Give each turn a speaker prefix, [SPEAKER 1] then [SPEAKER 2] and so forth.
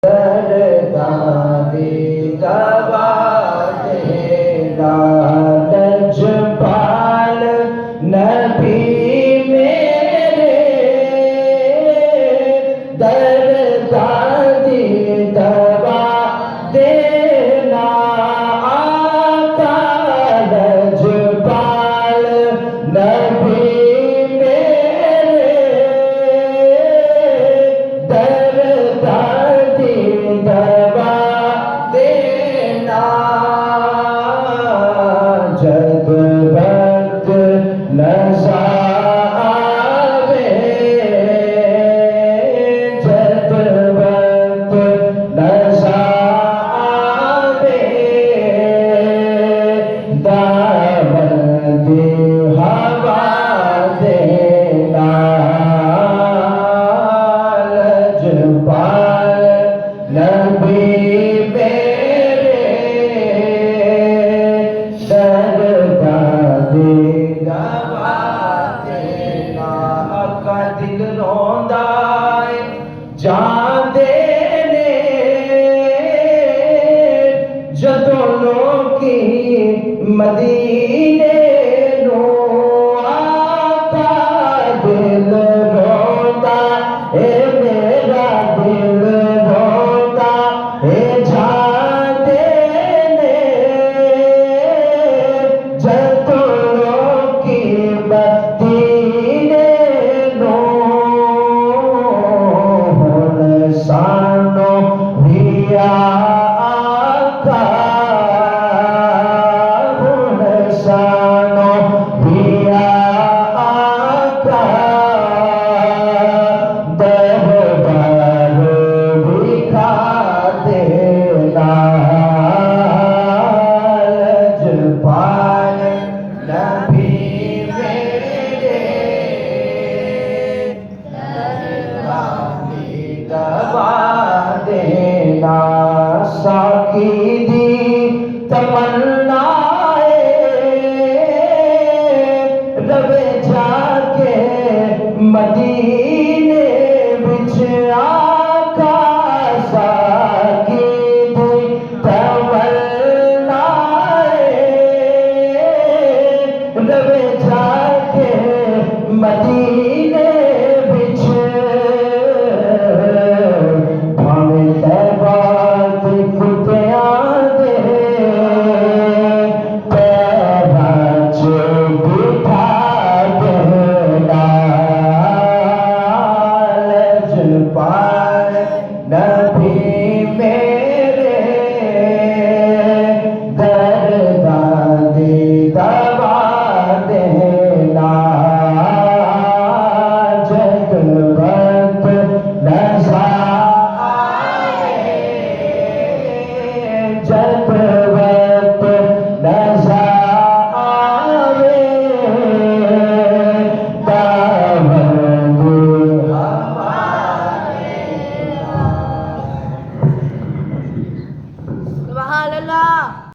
[SPEAKER 1] दादी दबा देगा लजपाल नबी मेरे दर दादी दबा देना आका लजपाल नबी मेरे दर दादी दबा देना जग वक्त नज़ारे जग वक्त नज़ारे दावत हवा देना लजपाल नबी मेरे दर दादी दबा देना आका दिल रोंदा है जांदे ने जदों लोकी मदीने नो आका दिल रोंदा ए मेरा दिल रोंदा ए जांदे ने जदों लोकी मदीने नो हुण सानो रिया आका हुण सानो रिया आका दरबार दिखा देना लजपाल नबी मेरे दादी दबा देना साकी दी तमन्नाए रवे जाके मदीने विच आका साकी दी तमन्नाए रवे जाके मदीने विच भावें तैबा दे कुत्तियां दे पैरां च बिठा देना लजपाल नबी